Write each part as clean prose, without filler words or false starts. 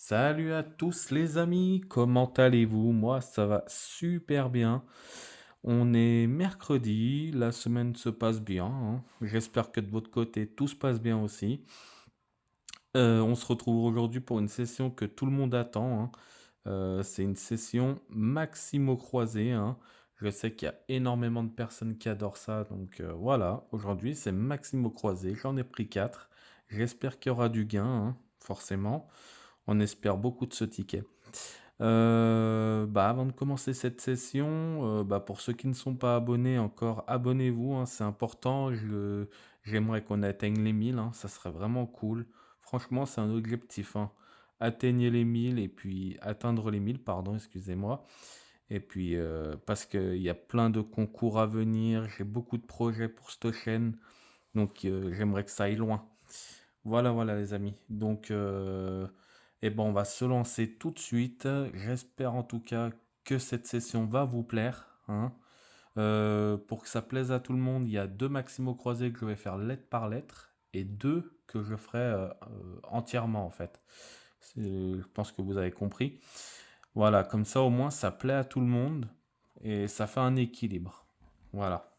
Salut à tous les amis, comment allez-vous? Moi ça va super bien. On est mercredi, la semaine se passe bien, hein. J'espère que de votre côté tout se passe bien aussi. On se retrouve aujourd'hui pour une session que tout le monde attend, hein. C'est une session Maximo croisé, hein. Je sais qu'il y a énormément de personnes qui adorent ça, donc voilà, aujourd'hui c'est Maximo croisé, j'en ai pris 4. J'espère qu'il y aura du gain, hein, forcément. On espère beaucoup de ce ticket. Avant de commencer cette session, pour ceux qui ne sont pas abonnés encore, abonnez-vous, hein, c'est important. J'aimerais qu'on atteigne les 1000, hein, ça serait vraiment cool. Franchement, c'est un objectif, hein. Atteignez les 1000 et puis atteindre les 1000, pardon, excusez-moi. Et puis, parce qu'il y a plein de concours à venir, j'ai beaucoup de projets pour cette chaîne, donc j'aimerais que ça aille loin. Voilà, voilà les amis. Donc, on va se lancer tout de suite. J'espère en tout cas que cette session va vous plaire, hein. Pour que ça plaise à tout le monde, il y a 2 Maximo croisés que je vais faire lettre par lettre et 2 que je ferai entièrement en fait. Je pense que vous avez compris. Voilà, comme ça au moins ça plaît à tout le monde et ça fait un équilibre. Voilà.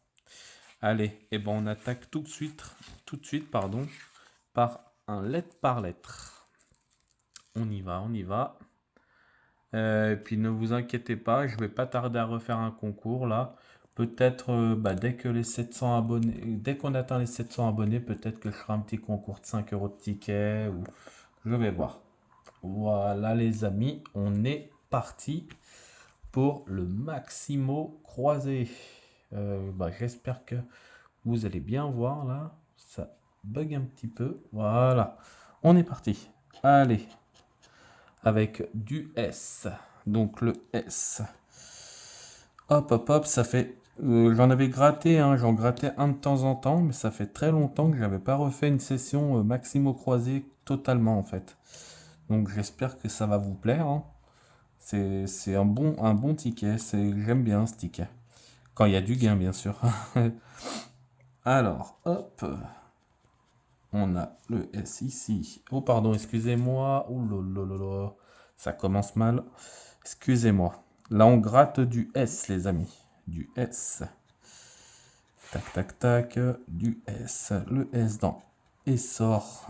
Allez, on attaque tout de suite, pardon, par un lettre par lettre. On y va, on y va. Et puis ne vous inquiétez pas, je vais pas tarder à refaire un concours là. Peut-être dès que les 700 abonnés, dès qu'on atteint les 700 abonnés, peut-être que je ferai un petit concours de 5 euros de ticket ou je vais voir. Voilà les amis, on est parti pour le Maximo croisé. J'espère que vous allez bien voir là. Ça bug un petit peu. Voilà, on est parti. Allez, avec du S. Donc le S. Hop, hop, hop, ça fait... j'en avais gratté, hein, j'en grattais un de temps en temps, mais ça fait très longtemps que j'avais pas refait une session Maximo croisé totalement en fait. Donc j'espère que ça va vous plaire, hein. C'est un bon ticket, j'aime bien ce ticket. Quand il y a du gain, bien sûr. Alors, hop, on a le S ici. Oh, pardon, excusez-moi. Oh là là là là. Ça commence mal. Excusez-moi. Là, on gratte du S, les amis. Du S. Tac, tac, tac. Du S. Le S dans Essor.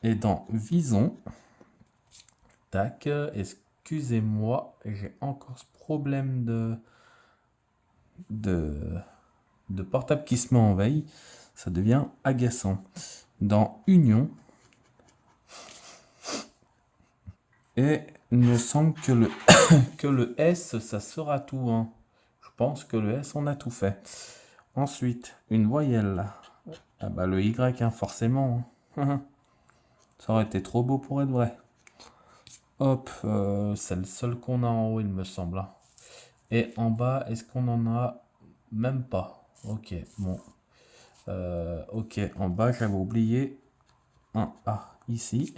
Et dans Vison. Tac. Excusez-moi. J'ai encore ce problème de, de portable qui se met en veille. Ça devient agaçant. Dans Union. Et il me semble que que le S, ça sera tout, hein. Je pense que le S, on a tout fait. Ensuite, une voyelle. Ah bah le Y, hein, forcément, hein. Ça aurait été trop beau pour être vrai. Hop, c'est le seul qu'on a en haut, il me semble, hein. Et en bas, est-ce qu'on en a? Même pas. Ok, bon. Ok, en bas, j'avais oublié un A ici.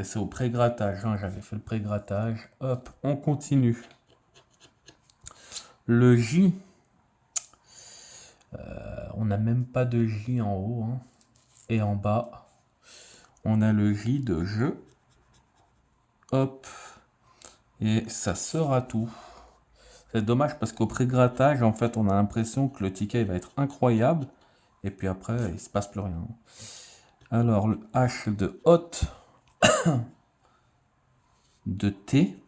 C'est au pré-grattage, hein, j'avais fait le pré-grattage. Hop, on continue. Le J, on n'a même pas de J en haut, hein. Et en bas, on a le J de jeu. Hop, et ça sera tout. C'est dommage parce qu'au pré-grattage, en fait, on a l'impression que le ticket va être incroyable. Et puis après, il se passe plus rien. Alors, le H de hôte, de T.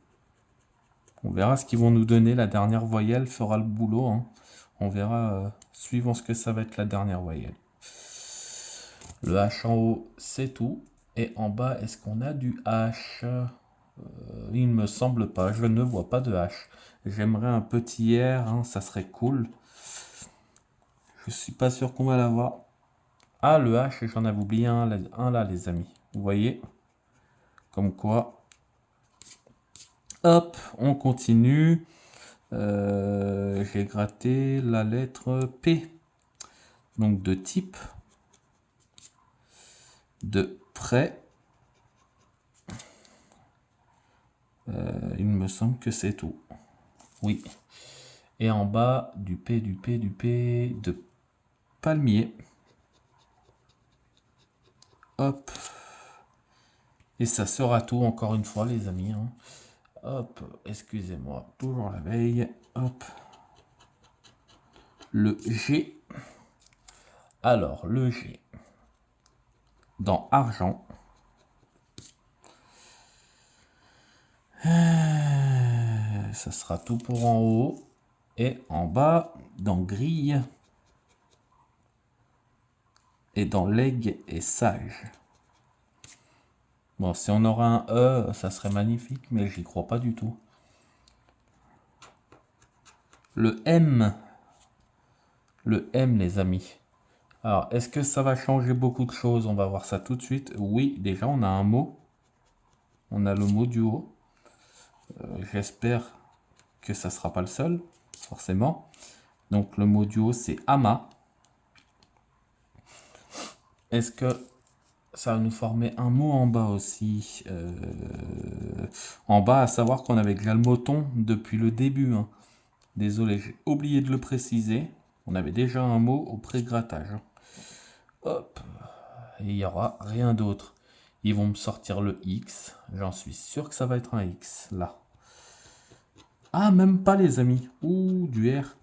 On verra ce qu'ils vont nous donner. La dernière voyelle fera le boulot, hein. On verra, suivant ce que ça va être la dernière voyelle. Le H en haut, c'est tout. Et en bas, est-ce qu'on a du H? Il ne me semble pas. Je ne vois pas de H. J'aimerais un petit R, hein, ça serait cool. Je suis pas sûr qu'on va l'avoir. Ah, le H, j'en avais oublié un là, les amis. Vous voyez? Comme quoi. Hop, on continue. J'ai gratté la lettre P. Donc de type. De près. Il me semble que c'est tout. Oui. Et en bas, du P, du P, du P, de palmier. Hop. Et ça sera tout, encore une fois, les amis, hein. Hop, excusez-moi, toujours la veille. Hop. Le G. Alors, le G. Dans argent. Ça sera tout pour en haut. Et en bas, dans grille. Et dans leg et sage. Bon, si on aura un E, ça serait magnifique, mais j'y crois pas du tout. Le M. Le M, les amis. Alors, est-ce que ça va changer beaucoup de choses? On va voir ça tout de suite. Oui, déjà, on a un mot. On a le mot du haut. J'espère que ça sera pas le seul, forcément. Donc, le mot du haut, c'est ama. Est-ce que ça va nous former un mot en bas aussi? En bas, à savoir qu'on avait déjà le mot ton depuis le début, hein. Désolé, j'ai oublié de le préciser. On avait déjà un mot au pré-grattage, hein. Hop. Et il n'y aura rien d'autre. Ils vont me sortir le X. J'en suis sûr que ça va être un X, là. Ah, même pas, les amis. Ouh, du R.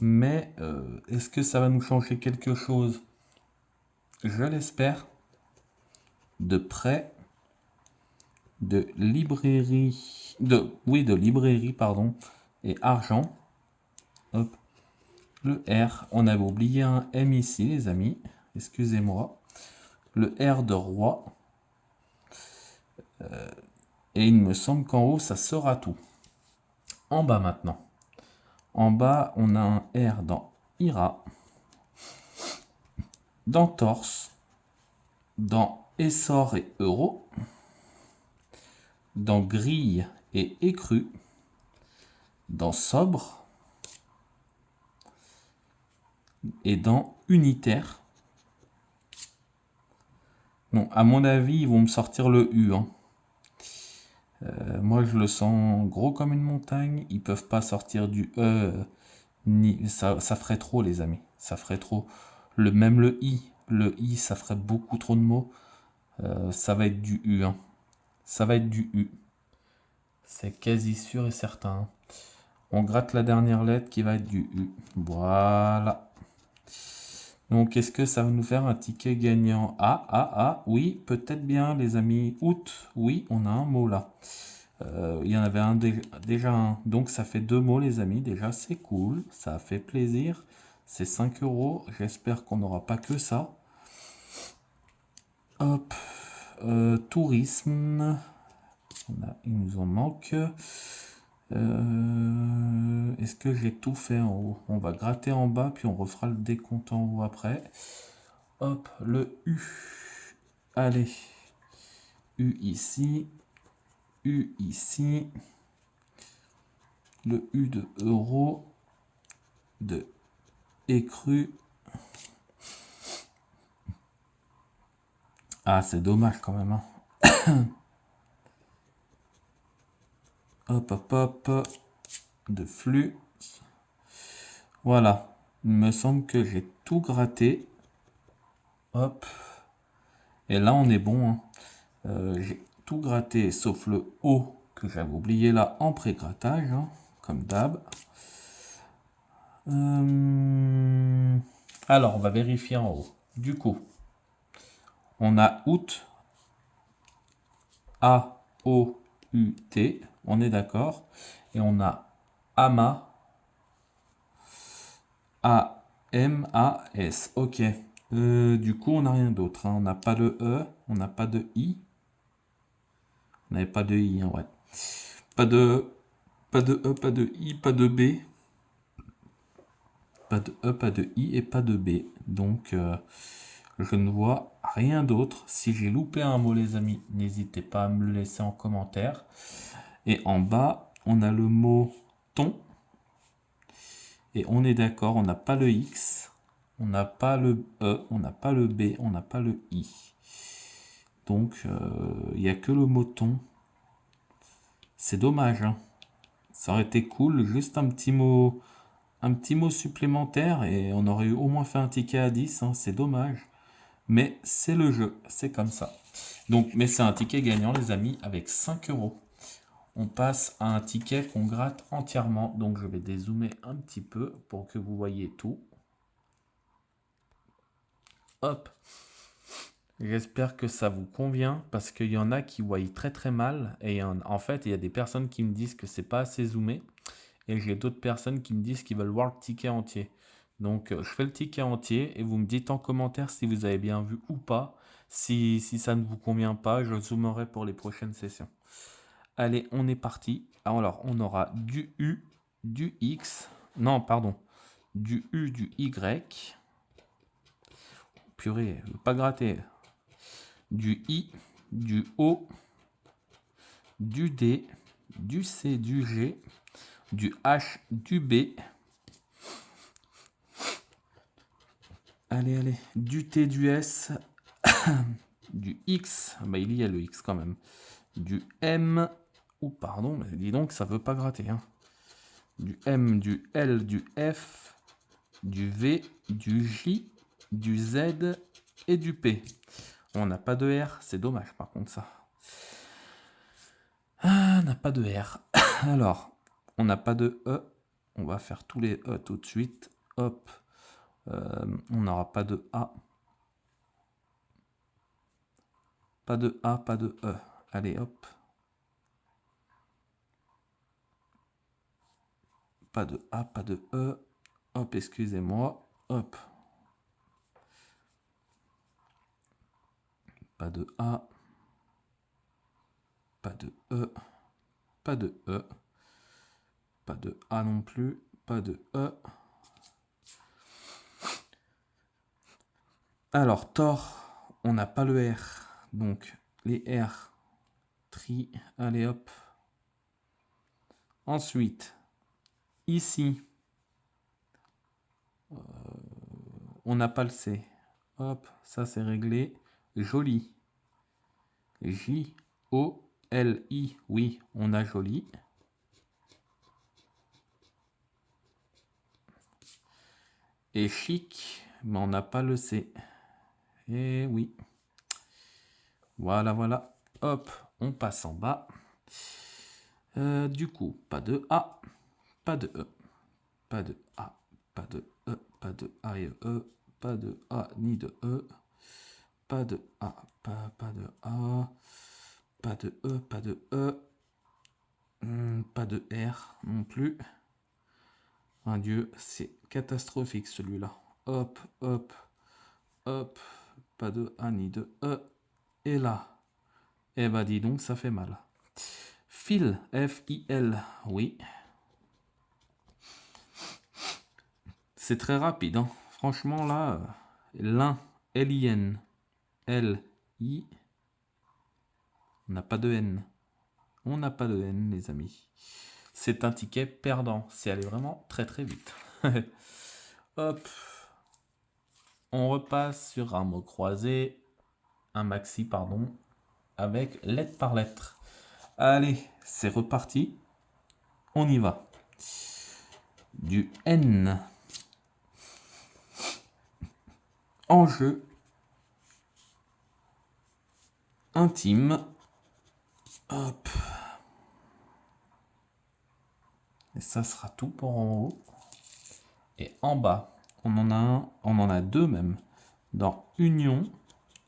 Mais est-ce que ça va nous changer quelque chose? Je l'espère. De près. De librairie. De librairie, pardon. Et argent. Hop. Le R. On avait oublié un M ici, les amis. Excusez-moi. Le R de roi. Et il me semble qu'en haut, ça sera tout. En bas maintenant. En bas, on a un R dans ira. Dans torse. Dans essor et euro. Dans grille et écru. Dans sobre. Et dans unitaire. Non, à mon avis, ils vont me sortir le U, hein. Moi, je le sens gros comme une montagne. Ils peuvent pas sortir du E. Ça ferait trop, les amis. Ça ferait trop. Même le I. Le I, ça ferait beaucoup trop de mots. Ça va être du U, hein. Ça va être du U. C'est quasi sûr et certain, hein. On gratte la dernière lettre qui va être du U. Voilà. Donc, est-ce que ça va nous faire un ticket gagnant? Oui, peut-être bien, les amis. Août, oui, on a un mot là. Il y en avait déjà un. Donc, ça fait 2 mots, les amis. Déjà, c'est cool. Ça a fait plaisir. C'est 5 euros. J'espère qu'on n'aura pas que ça. Hop. Tourisme. Il nous en manque. Est-ce que j'ai tout fait en haut? On va gratter en bas, puis on refera le décompte en haut après. Hop, le U. Allez. U ici. U ici. Le U de euro. De écru. Ah, c'est dommage quand même, hein. Hop, hop, hop. De flux. Voilà. Il me semble que j'ai tout gratté. Hop. Et là, on est bon, hein. J'ai tout gratté sauf le O que j'avais oublié là en pré-grattage, hein, comme d'hab. Alors, on va vérifier en haut. Du coup, on a août, A-O-U-T, on est d'accord. Et on a ama, A-M-A-S. Ok. Du coup, on n'a rien d'autre, hein. On n'a pas de E, on n'a pas de I. On n'avait pas de I, hein, ouais. Pas de E, pas de I, pas de B. Pas de E, pas de I et pas de B. Donc, je ne vois rien d'autre. Si j'ai loupé un mot, les amis, n'hésitez pas à me le laisser en commentaire. Et en bas, on a le mot ton. Et on est d'accord, on n'a pas le X, on n'a pas le E, on n'a pas le B, on n'a pas le I. Donc, il n'y a que le mot ton. C'est dommage, hein. Ça aurait été cool, juste un petit mot supplémentaire et on aurait au moins fait un ticket à 10, hein. C'est dommage. Mais c'est le jeu, c'est comme ça. Donc, mais c'est un ticket gagnant, les amis, avec 5 euros. On passe à un ticket qu'on gratte entièrement. Donc, je vais dézoomer un petit peu pour que vous voyez tout. Hop. J'espère que ça vous convient parce qu'il y en a qui voient très très mal. Et en fait, il y a des personnes qui me disent que c'est pas assez zoomé. Et j'ai d'autres personnes qui me disent qu'ils veulent voir le ticket entier. Donc, je fais le ticket entier et vous me dites en commentaire si vous avez bien vu ou pas. Si ça ne vous convient pas, je zoomerai pour les prochaines sessions. Allez, on est parti. Alors, on aura du U, du X. Non, pardon. Du U, du Y. Purée, je veux pas gratter. Du I, du O, du D, du C, du G, du H, du B. Allez, du T, du S, du X, bah il y a le X quand même, du M, ou pardon, mais dis donc ça veut pas gratter, hein. Du M, du L, du F, du V, du J, du Z et du P. On n'a pas de R, c'est dommage par contre ça. Ah, on n'a pas de R. Alors, on n'a pas de E, on va faire tous les E tout de suite. Hop, on n'aura pas de A. Pas de A, pas de E. Allez, hop. Pas de A, pas de E. Hop, excusez-moi. Hop. Pas de A. Pas de E. Pas de E. Pas de A non plus. Pas de E. Alors, Thor, on n'a pas le R. Donc, les R, tri. Allez, hop. Ensuite, ici, on n'a pas le C. Hop, ça c'est réglé. Joli. J-O-L-I. Oui, on a joli. Et chic, mais on n'a pas le C. Et oui. Voilà, voilà. Hop, on passe en bas. Du coup, pas de A, pas de E, pas de A, pas de E, pas de A et E, pas de A ni de E, pas de A, pas de A, pas de E, pas de E, pas de R non plus. Un dieu, c'est catastrophique celui-là. Hop, hop, hop, pas de A ni de E. Et là, eh bah dis donc, ça fait mal. Fil, F-I-L, oui. C'est très rapide, hein. Franchement là, l'un, L-I-N, L-I, on n'a pas de N. On n'a pas de N, les amis. C'est un ticket perdant. C'est allé vraiment très très vite. Hop. On repasse sur un mot croisé, un maxi, pardon, avec lettre par lettre. Allez, c'est reparti. On y va. Du N. Enjeu. Intime. Hop. Et ça sera tout pour en haut. Et en bas, on en a un, on en a deux même. Dans Union.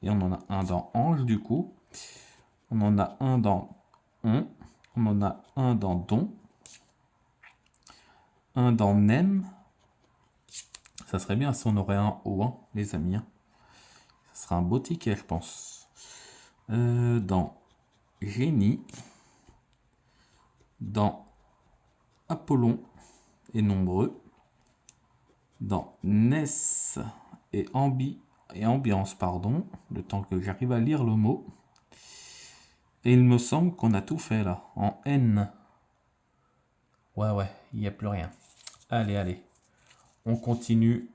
Et on en a un dans Ange du coup. On en a un dans On. On en a un dans Don. Un dans Nem. Ça serait bien si on aurait un O, hein, les amis. Ça sera un beau ticket, je pense. Dans Génie. Dans Apollon et Nombreux. Dans Ness et Ambiance, pardon. Le temps que j'arrive à lire le mot. Et il me semble qu'on a tout fait là. En N. Ouais, il n'y a plus rien. Allez, allez. On continue.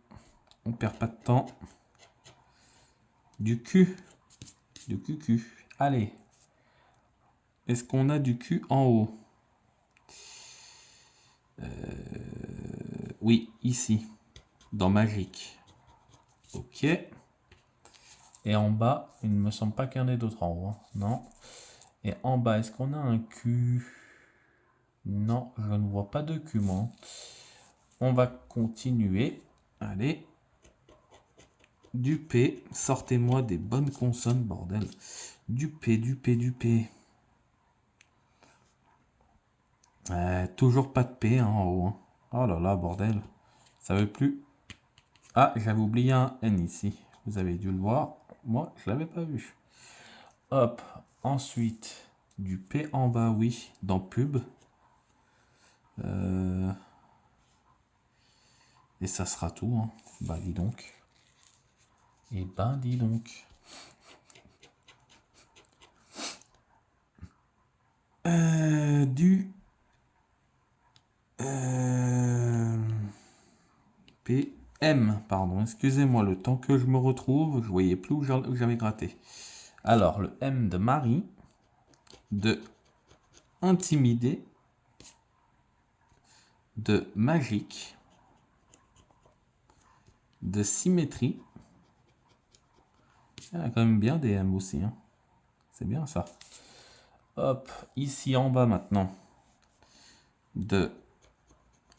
On perd pas de temps. Du Q. Du QQ. Allez. Est-ce qu'on a du Q en haut? Oui, ici. Dans Magique. Ok. Et en bas, il ne me semble pas qu'il y en ait d'autres en haut, hein. Non. Et en bas, est-ce qu'on a un Q? Non, je ne vois pas de Q, moi. On va continuer. Allez. Du P. Sortez-moi des bonnes consonnes, bordel. Du P, du P, du P. Toujours pas de P hein, en haut. Hein. Oh là là, bordel. Ça veut plus. Ah, j'avais oublié un N ici. Vous avez dû le voir. Moi, je l'avais pas vu. Hop. Ensuite, du P en bas, oui. Dans pub. Et ça sera tout. Hein. Bah, dis donc. Et ben, dis donc. Du PM, pardon, excusez-moi, le temps que je me retrouve, je voyais plus où j'avais gratté. Alors, le M de Marie, de intimider, de magique, de symétrie. Il y a quand même bien des M aussi, hein. C'est bien ça. Hop, ici en bas maintenant, de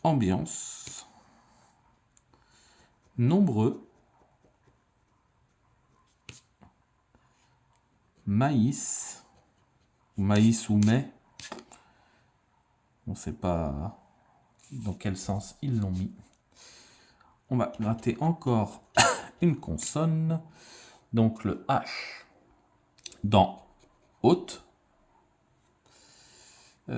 ambiance, nombreux, maïs, maïs ou mai, on ne sait pas dans quel sens ils l'ont mis. On va gratter encore une consonne, donc le H dans haute. Oh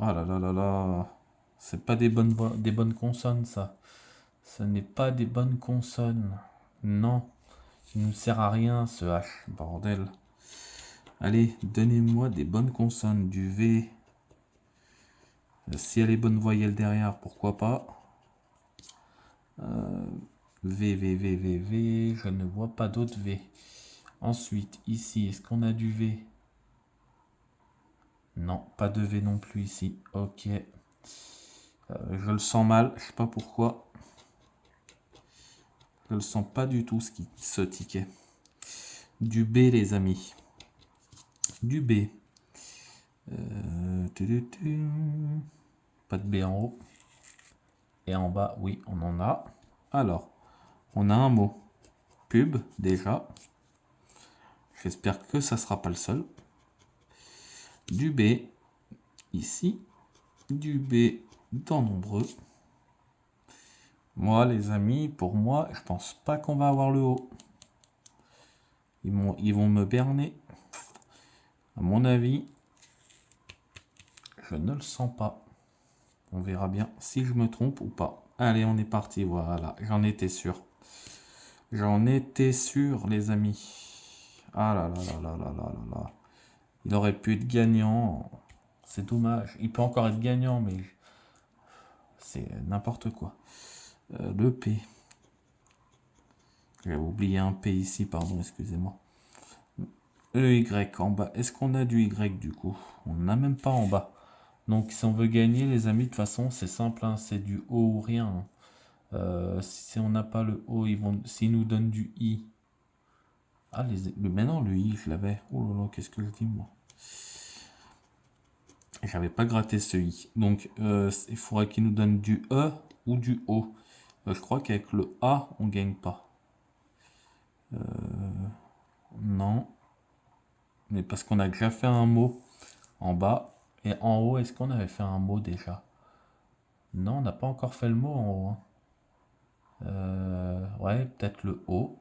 là là là là, c'est pas des bonnes consonnes ça. Ce n'est pas des bonnes consonnes. Non, il ne sert à rien ce H, bordel. Allez, donnez-moi des bonnes consonnes, du V. Si elle est bonne voyelle derrière, pourquoi pas. V, V, V, V, V, je ne vois pas d'autres V. Ensuite, ici, est-ce qu'on a du V? Non, pas de V non plus ici. Ok. Je le sens mal, je sais pas pourquoi. Je le sens pas du tout ce ticket. Du B les amis. Du B. Pas de B en haut. Et en bas, oui, on en a. Alors, on a un mot. Pub, déjà. J'espère que ça sera pas le seul. Du B, ici. Du B dans nombreux. Moi, les amis, pour moi, je pense pas qu'on va avoir le haut. Ils vont me berner. À mon avis, je ne le sens pas. On verra bien si je me trompe ou pas. Allez, on est parti. Voilà, j'en étais sûr. J'en étais sûr, les amis. Ah là là là là là là là là. Il aurait pu être gagnant. C'est dommage. Il peut encore être gagnant, mais c'est n'importe quoi. Le P. J'ai oublié un P ici, pardon, excusez-moi. EY en bas. Est-ce qu'on a du Y du coup? On n'a même pas en bas. Donc si on veut gagner, les amis, de toute façon, c'est simple, hein, c'est du O ou rien. Si on n'a pas le O, s'ils nous donnent du I. Ah, maintenant le I, je l'avais. Oh là là, qu'est-ce que je dis moi? J'avais pas gratté ce I. Donc il faudrait qu'ils nous donnent du E ou du O. Je crois qu'avec le A, on gagne pas. Non. Mais parce qu'on a déjà fait un mot en bas. Et en haut, est-ce qu'on avait fait un mot déjà? Non, on n'a pas encore fait le mot en haut. Hein. Ouais, peut-être le O.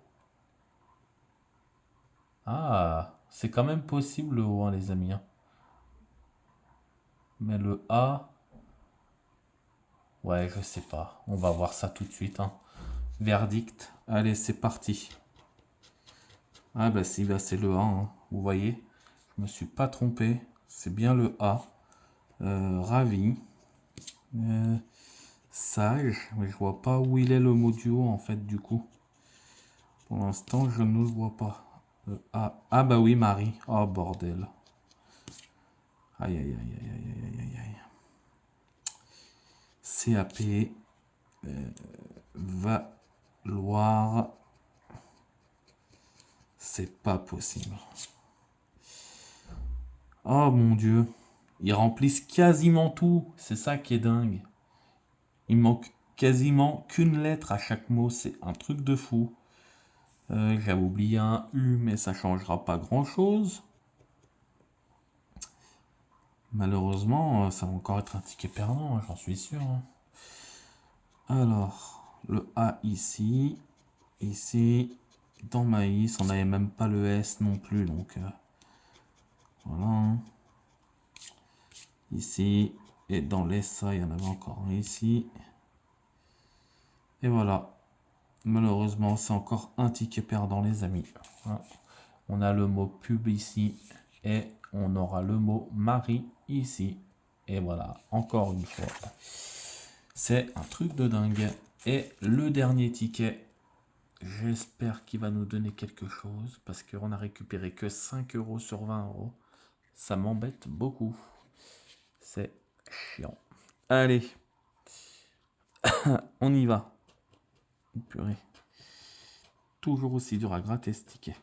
Ah, c'est quand même possible le O, hein, les amis. Hein. Mais le A, ouais, je sais pas. On va voir ça tout de suite. Hein. Verdict. Allez, c'est parti. Ah bah si, bah, c'est le A. Hein. Vous voyez, je me suis pas trompé. C'est bien le A. Ravi. Sage. Mais je vois pas où il est le mot du haut en fait du coup. Pour l'instant, je ne le vois pas. Ah bah oui, Marie. Oh bordel. Aïe aïe aïe aïe aïe aïe aïe aïe. CAP. Valoir. C'est pas possible. Oh mon Dieu. Ils remplissent quasiment tout. C'est ça qui est dingue. Il manque quasiment qu'une lettre à chaque mot. C'est un truc de fou. J'avais oublié un U, mais ça changera pas grand-chose. Malheureusement, ça va encore être un ticket perdant, j'en suis sûr. Alors, le A ici. Ici, dans maïs, on n'avait même pas le S non plus, donc voilà. Ici, et dans les ça, il y en avait encore un ici. Et voilà. Malheureusement, c'est encore un ticket perdant, les amis. On a le mot pub ici, et on aura le mot mari ici. Et voilà, encore une fois. C'est un truc de dingue. Et le dernier ticket, j'espère qu'il va nous donner quelque chose, parce qu'on a récupéré que 5 € sur 20 €. Ça m'embête beaucoup. C'est chiant. Allez. On y va. Purée. Toujours aussi dur à gratter ce ticket.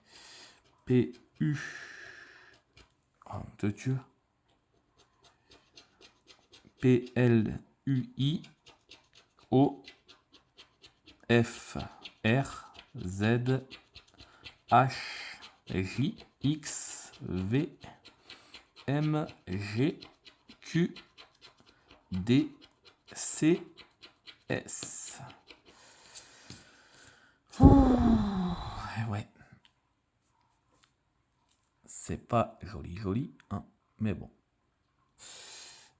P-U. Oh, de Dieu. P-L-U-I. O-F-R-Z-H-J-X-V-M-G-Q-D-C-S. Ouais. C'est pas joli, joli, hein, mais bon.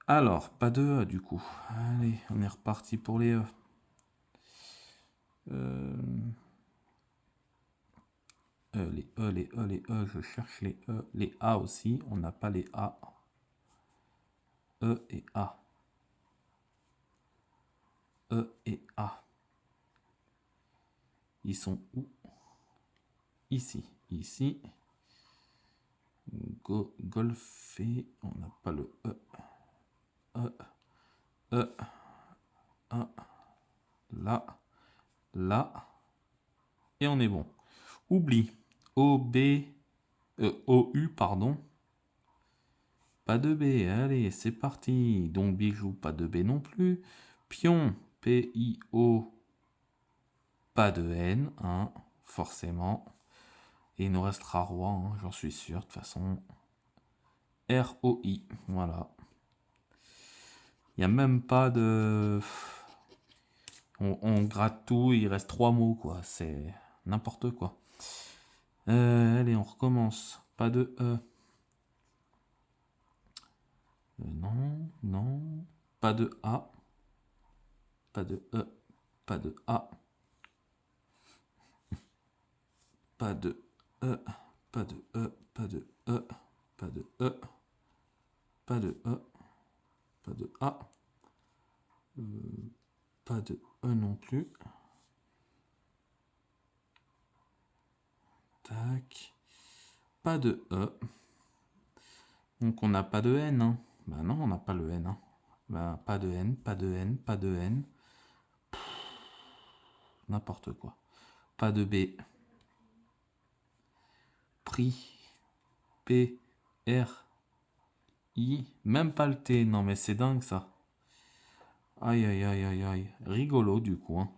Alors, pas de E du coup. Allez, on est reparti pour les E. Les E, les E, les E, je cherche les E. Les A aussi, on n'a pas les A. E et A. E et A. Ils sont où? Ici, ici. Golfé, on n'a pas le E. E, E, A, là, là. Et on est bon. Oublie. O-U, pardon. Pas de B, allez, c'est parti. Donc bijou, pas de B non plus. Pion, P-I-O, pas de N, hein, forcément. Et il nous restera roi, hein, j'en suis sûr, de toute façon. R-O-I, voilà. Il n'y a même pas de... On gratte tout, il reste 3 mots, quoi. C'est n'importe quoi. Allez, on recommence. Pas de E. Non, non. Pas de A. Pas de E. Pas de A. Pas de E. Pas de E. Pas de E. Pas de E. Pas de E. Pas de A. Pas de E non plus. Tac. Pas de E. Donc on n'a pas de N. Hein. Bah non, on n'a pas le N. Hein. Bah, pas de N, pas de N, pas de N. N'importe quoi. Pas de B. Prix. P. R. I. Même pas le T. Non mais c'est dingue ça. Aïe aïe aïe aïe aïe. Rigolo du coup. Hein.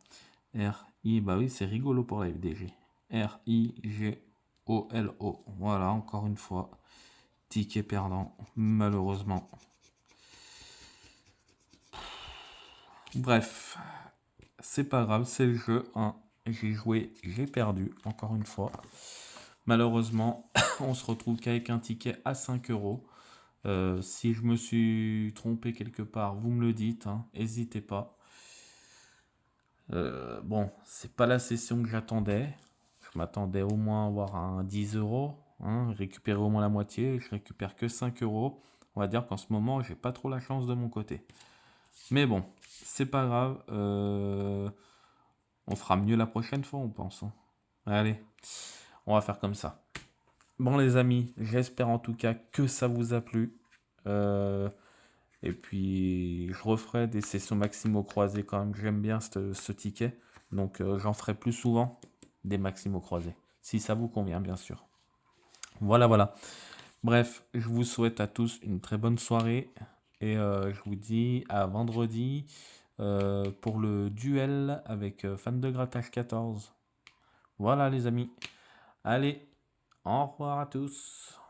R. I. Bah oui, c'est rigolo pour la FDG. R. I. G. O. L. O. Voilà, encore une fois. Ticket perdant, malheureusement. Bref, c'est pas grave, c'est le jeu. Hein. J'ai joué, j'ai perdu, encore une fois. Malheureusement, on se retrouve qu'avec un ticket à 5 €. Si je me suis trompé quelque part, vous me le dites, hein, n'hésitez pas. Bon, c'est pas la session que j'attendais. Je m'attendais au moins à avoir un 10 €, hein, récupérer au moins la moitié. Je récupère que 5 €. On va dire qu'en ce moment, j'ai pas trop la chance de mon côté. Mais bon, c'est pas grave. On fera mieux la prochaine fois, on pense. Hein. Allez, on va faire comme ça. Bon les amis, j'espère en tout cas que ça vous a plu. Et puis, je referai des sessions maximaux croisés quand même. J'aime bien ce ticket. Donc, j'en ferai plus souvent des maximaux croisés. si ça vous convient, bien sûr. Voilà, voilà. Bref, je vous souhaite à tous une très bonne soirée et je vous dis à vendredi pour le duel avec Fan de Grattage 14. Voilà les amis. Allez, au revoir à tous.